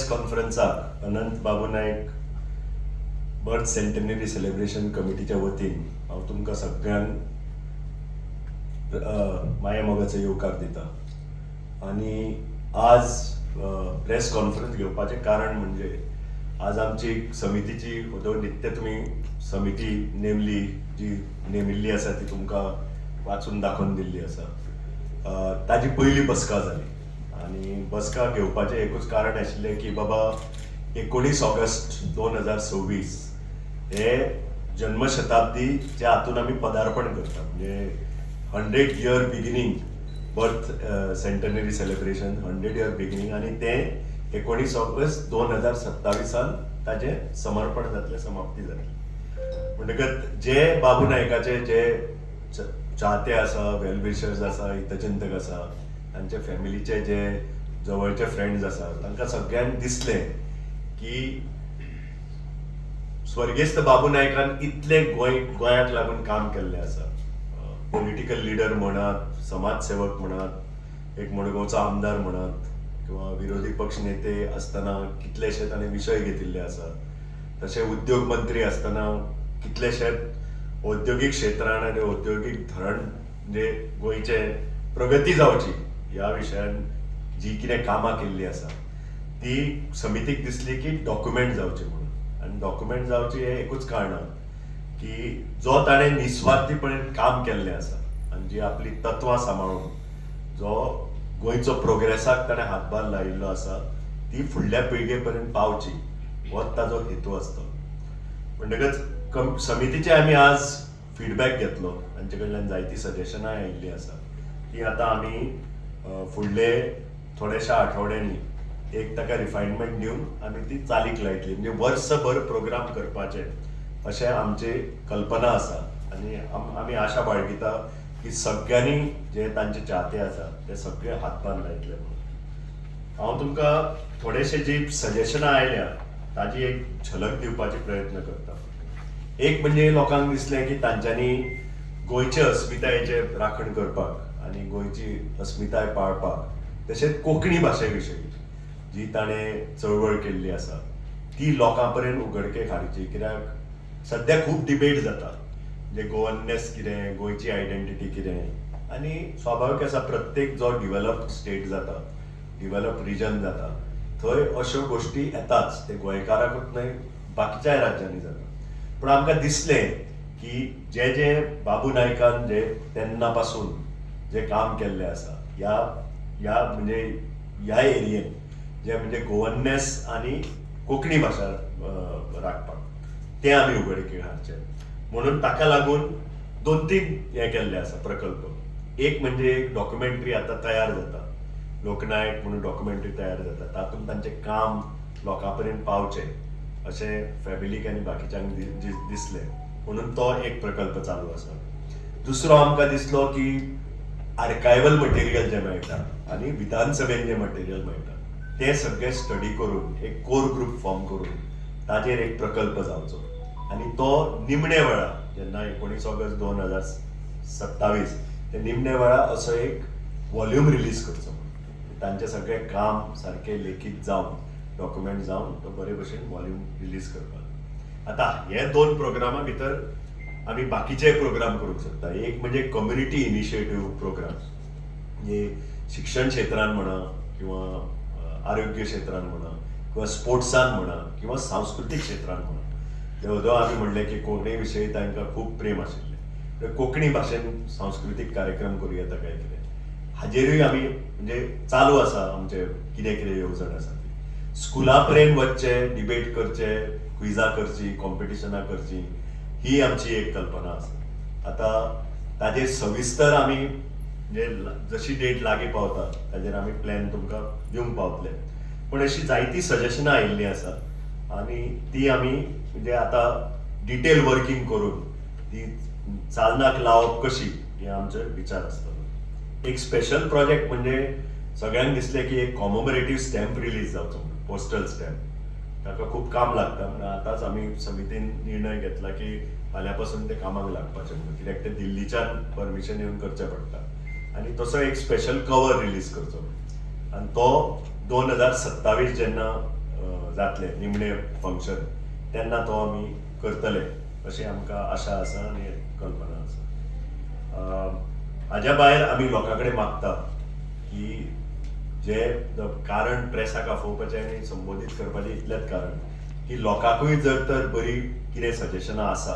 Press कॉन्फरन्साक अनंत बाबू नायक birth centenary celebration कमिटीच्या वतीन हांव तुमकां सगळ्यांक माये मोगाचो येवकार दिता. आनी आज प्रेस कॉन्फरन्स घेवपाचें कारण म्हणजे आज आमची समितीची नित्य तुमी समिती नेमली जी नेमिल्ली आसा ती तुमकां वाचून दाखोवन दिल्ली आसा. ताजी पयली बसका जाली आनी बसका घेवपाचें एकूच कारण आशिल्लें की बाबा 19 ऑगस्ट 2026 हे जन्मशताब्दी जे हातून आमी पदार्पण करता म्हणजे 100 year beginning birth centenary celebration 100 year beginning आनी तें 19 ऑगस्ट 2027 ताचें समर्पण जातलें, समाप्ती जातली. म्हणटकच जे बाबू नायकाचे जे चाहते आसा, वेलविशर्स आसा, हितचिंतक आसा, तांचे फॅमिलीचे जे जवळचे फ्रेंड्स आसा तांकां सगळ्यांक दिसलें की स्वर्गेस्त बाबू नायकान इतले गोंयाक लागून काम केल्लें आसा. पॉलिटिकल लिडर म्हणात, समाजसेवक म्हणात, एक मडगांवचो आमदार म्हणात किंवा विरोधी पक्ष नेते आसतना कितलेशे ताणें विशय घेतिल्ले आसात. तशें उद्योग मंत्री आसतना कितलेशेच औद्योगिक क्षेत्रान आनी औद्योगिक धरण जे गोंयचे प्रगती जावची ह्या विशयान जी कितें कामां केल्ली आसा ती समितीक दिसली की डॉक्युमेंट जावची म्हणून. आनी डॉक्युमेंट जावची हें एकूच कारणान की जो ताणें निस्वार्थीपणान काम केल्लें आसा आनी जी आपली तत्वां सांबाळून जो गोंयचो प्रोग्रेसाक ताणें हातभार लायिल्लो आसा ती फुडल्या पिळगे पर्यंत पावची होच ताजो हेतू आसता. म्हणटकच समितीचे आमी आज फीडबॅक घेतलो, तांचे कडल्यान जायतीं सजेशनां आयिल्लीं आसा ती आतां आमी फुडले थोड्याशा आठवड्यांनी एक ताका रिफायनमेंट दिवन आमी ती चालीक लायतली. म्हणजे वर्सभर प्रोग्राम करपाचे अशें आमची कल्पना आसा आनी आमी आशा बाळगिता की सगळ्यांनी जे तांचे चाहते आसा ते सगळे हातभार लायतले म्हणून. हांव तुमकां थोडेशे जी सजेशनां आयल्या ताजी एक झलक दिवपाचे प्रयत्न करता. एक म्हणजे लोकांक दिसलें की तांच्यांनी गोंयचे अस्मितायेचे राखण करपाक आनी गोंयची अस्मिताय पाळपाक तशेंच कोंकणी भाशे विशयी जी ताणें चळवळ केल्ली आसा ती लोकां पर्यंत उगडकेक हाडची. कित्याक सद्या खूब डिबेट जाता म्हणजे गोवन्नेस कितें, गोंयची आयडेंटिटी कितें आनी स्वाभावीक आसा प्रत्येक जो डिवेलप्ड स्टेट जाता, डिवेलप्ड रिजन जाता थंय अश्यो गोश्टी येताच. ते गोंयकाराकूच न्हय बाकीच्याय राज्यांनी जाता. पूण आमकां दिसलें की जे जे बाबू नायकान जे तेन्ना पासून जे काम केल्लें आसा ह्या म्हणजे ह्या एरियेन जे म्हणजे गोवन्नेस आनी कोंकणी भाशा राखपाक तें आमी उगडकीक हाडचें. म्हणून ताका लागून 2-3 हे केल्ले आसा प्रकल्प. एक म्हणजे एक डॉक्युमेंटरी आतां तयार जाता, लोकनायक म्हणून डॉक्युमेंटरी तयार जाता, तातूंत तांचें काम लोकां पर्यंत पावचें अशें फॅमिलीक आनी बाकीच्यांक दिसलें म्हणून तो एक प्रकल्प चालू आसा. दुसरो आमकां दिसलो की आर्कायवल मटेरियल जें मेळटा आनी विधानसभेन जें मटेरियल मेळटा तें सगळें स्टडी करून एक कोर ग्रूप फॉर्म करून ताचेर एक प्रकल्प जावचो आनी तो निमणे वेळा जेन्ना 19 ऑगस्ट 2027 ते निमणे वेळा असो एक वॉल्यूम रिलीज करचो. तांचें सगळें काम सारकें लेखीत जावन डॉक्युमेंट जावन तो बरे भशेन वॉल्यूम रिलीज करपाक. आतां हे 2 प्रोग्रामा भितर आमी बाकीचे प्रोग्राम करूंक शकता. एक म्हणजे कम्युनिटी इनिशिएटीव प्रोग्राम म्हणजे शिक्षण क्षेत्रान म्हणा किंवा आरोग्य क्षेत्रान म्हणा किंवा स्पोर्ट्सान म्हणा किंवा सांस्कृतीक क्षेत्रान म्हणा. जेवदो आमी म्हणलें की कोंकणी विशयी तांकां खूब प्रेम आशिल्लें, कोंकणी भाशेन सांस्कृतीक कार्यक्रम करूं येता काय कितें हाजेरूय आमी म्हणजे चालू आसा आमचे कितें कितें येवजण आसा ती. स्कुला पर्यंत वचचे, डिबेट करचे, क्विझां करची, कॉम्पिटिशनां करची ही आमची एक कल्पना आसा. आतां ताजेर सविस्तर आमी म्हणजे जशी डेट लागीं पावता ताजेर आमी प्लॅन तुमकां दिवंक पावतले. पूण अशी जायतीं सजेशनां आयिल्लीं आसा आनी ती आमी म्हणजे आतां डिटेल वर्किंग करून ती चालनाक लावप कशी हे आमचे विचार आसतलो. एक स्पेशल प्रोजेक्ट म्हणजे सगळ्यांक दिसलें की एक कॉमोमरेटीव स्टॅम्प रिलीज जावचो म्हणून, पोस्टल स्टॅम्प. ताका खूब काम लागता म्हणून आतांच आमी समितीन निर्णय घेतला की फाल्यां पासून ते कामाक लागपाचें म्हणून. कित्याक ते दिल्लीच्यान परमिशन येवन करचें पडटा आनी तसो एक स्पेशल कवर रिलीज करचो आनी तो 2027 जेन्ना जातले निमणे फंक्शन तेन्ना तो आमी करतले अशी आमकां आशा आसा आनी कल्पना आसा. हाज्या भायर आमी लोकां कडेन मागता की जे कारण प्रेसाक आफोवपाचें आनी संबोधीत करपाचें इतलेंच कारण की लोकांकूय जर तर बरी कितें सजेशनां आसा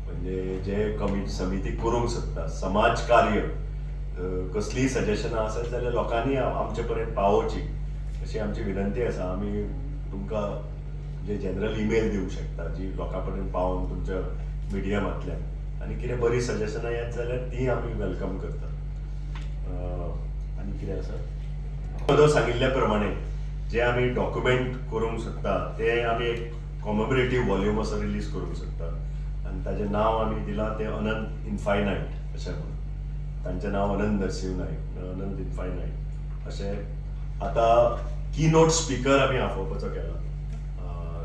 म्हणजे जे समिती करूंक सोदता समाज कार्य कसलीय सजेशनां आसत जाल्यार लोकांनी आमचे पर्यंत पावोवची अशी आमची विनंती आसा. आमी तुमकां जे जनरल ईमेल दिवंक शकता जी लोकां पर्यंत पावोवन तुमच्या मिडियमांतल्यान आनी कितें बरी सजेशनां येत जाल्यार ती आमी वेलकम करता. आनी कितें आसा सांगिल्ल्या प्रमाणे जे आमी डॉक्युमेंट करूंक सोदता ते आमी एक कॉमेमोरेटीव वॉल्यूम असो रिलीज करूंक सोदता आनी ताचें नांव आमी दिलां तें अनंत इनफायनायट अशें म्हणून. तांचें नांव अनंत नरसिंह नायक, अनंत इनफायनायट अशें. आतां कीनोट स्पिकर आमी आफोवपाचो केला.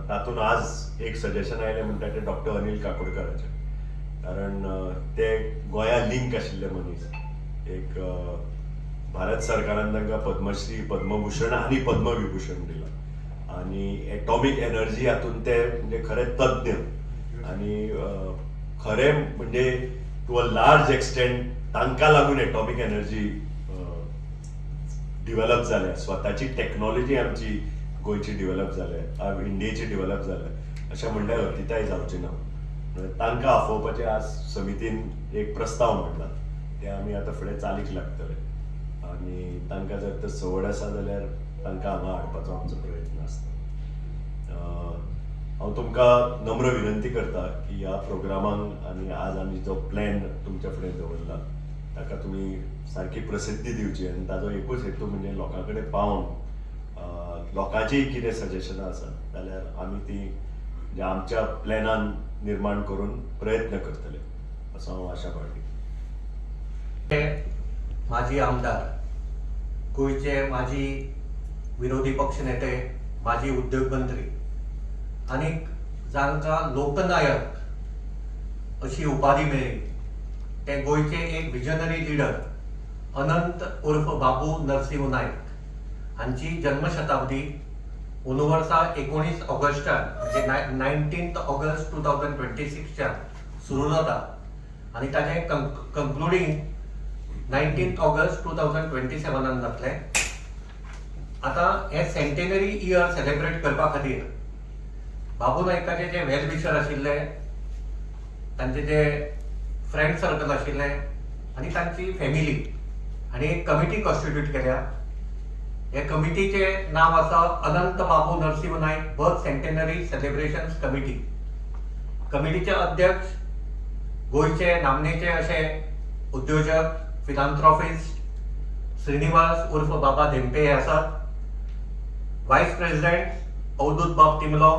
तातूंत आज एक सजेशन आयलें म्हणटा तें डॉक्टर अनिल काकोडकराचें, कारण ते गोंया लिंक आशिल्ले मनीस. एक भारत सरकारान तांकां पद्मश्री, पद्मभूषण आनी पद्मविभूषण दिलां आनी एटॉमीक एनर्जी हातूंत ते म्हणजे खरे तज्ञ आनी खरें म्हणजे टू अ लार्ज एक्सटेंट तांकां लागून एटॉमीक एनर्जी डिवेलप जाल्या. स्वताची टॅक्नॉलॉजी आमची गोंयची डिवेलप जाल्या, इंडियेची डिवेलप जाल्या अशें म्हणल्यार अतिताय जावची ना. तांकां आफोवपाचें आज समितीन एक प्रस्ताव मांडला ते आमी आतां फुडें चालीक लागतले आनी तांकां जर तर संवड आसा जाल्यार तांकां हांगा हाडपाचो आमचो प्रयत्न आसता. हांव तुमकां नम्र विनंती करता की ह्या प्रोग्रामांक आनी आज आमी जो प्लॅन तुमच्या फुडें दवरला ताका तुमी सारकी प्रसिद्धी दिवची आनी ताजो एकूच हेतू म्हणजे लोकां कडेन पावून लोकांचीय कितें सजेशनां आसात जाल्यार आमी ती आमच्या प्लॅनान निर्माण करून प्रयत्न करतले असो हांव आशा बाळगीत. माजी आमदार, गोंयचे माजी विरोधी पक्ष नेते, माजी उद्योग मंत्री आनी जांकां लोकनायक अशी उपाधी मेळ्ळी ते गोंयचे एक विजनरी लिडर अनंत उर्फ बाबू नरसिंह नायक हांची जन्मशताब्दी अंदू वर्सा 19 ऑगस्टान म्हणजे 19 ऑगस्ट 2026 सुरू जाता आनी ताचें कंक्लुडींग 19 ऑगस्ट 2027 जातलें. आतां हे सेंटेनरी इयर सेलिब्रेट करपा खातीर बाबू नायकाचे जे वेल विशर आशिल्ले, तांचे जे फ्रेंड सर्कल आशिल्ले आनी तांची फॅमिली हांणी एक कमिटी कॉन्स्टिट्यूट केल्या. हे कमिटीचे नांव आसा अनंत बाबू नरसिंह नायक बर्थ सेंटेनरी सेलिब्रेशन्स कमिटी. कमिटीचे अध्यक्ष गोंयचे नामनेचे अशे उद्योजक, फिलांथ्रॉफिस्ट श्रीनिवास उर्फ बाबा धेंपे हे आसात. व्हायस प्रेसिडेंट अवधूत बाब तिमलो,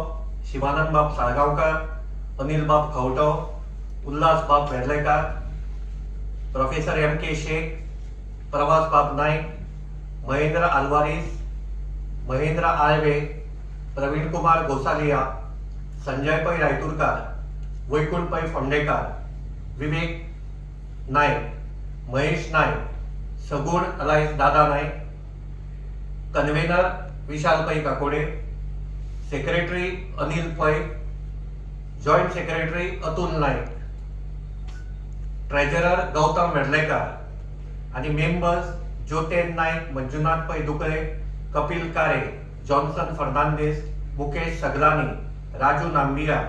शिवानंद बाब साळगांवकर, अनिल बाब खवटो, उल्हास बाब वेर्लेकार, प्रोफेसर M.K. शेख, प्रवास बाब नायक, महेंद्र आल्वारीस, महेंद्र आळवे, प्रवीण कुमार गोसालिया, संजय पै रायतुरकार, वैकुंठ पै फोंडेकार, विवेक नायक, महेश नायक, सगुण अलायस दादा नायक, कन्व्हेनर विशाल पै काकोडे, सेक्रेटरी अनिल पै, जॉइंट सेक्रेटरी अतुल नायक, ट्रेजरर गौतम वेर्लेकार आणि मेंबर्स ज्योतेन नायक, मंजुनाथ पै दुकळे, कपिल कारे, Johnson Fernandes, Mukesh Saglani, Raju Namibia,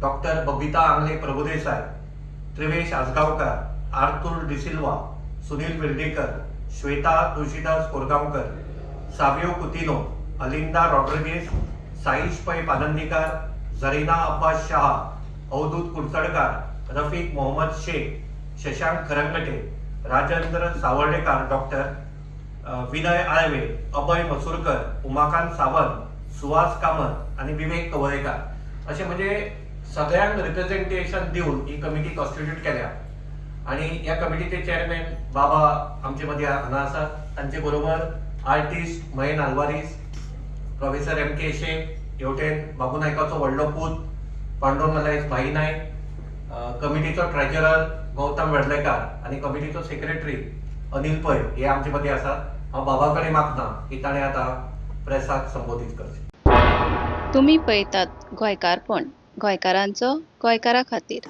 doctor Babita आंगले प्रभुदेसाय, त्रिवेश आसगावकर, आर्थुर डिसिल्वा, सुनील बिर्डेकर, श्वेता तुळशीदास कोरगांवकर, सावियो कुतिनो, अलिंदा रॉड्रिगेस, साईश पै पानंदीकर, जरीना अब्बास शाह, अवधूत कुडचडकार, रफीक मोहम्मद शेख, शशांक खरंगटे, राजेंद्र सावर्डेकार, डॉक्टर विनय आळवे, अभय मसूरकर, उमाकांत सावंत, सुहास कामत आणि विवेक कवळेकर असे म्हणजे सगळ्यांक रिप्रेझेंटेशन दिवन ही कमिटी कॉन्स्टिट्यूट केल्या. आणि या कमिटीचे चेअरमॅन बाबा आमचे मध्ये हांगा आसात. तांचे बरोबर artist Mayan Alvares, professor M.K. Shaikh, हेवटेन बाबू नायकाचो व्हडलो पूत पांडुरंग अलायस भाई नायक, कमिटीचो ट्रेजरर गौतम वेर्लेकार आणि कमिटीचो सेक्रेटरी अनिल पै हे आमचे मध्ये आसात. हांव बाबा कडेन मागता की ताणें आतां प्रेसाक संबोधीत करचें. तुम्ही पळयतात गोंयकारपण गोंयकारांचो गोंयकारा खातीर.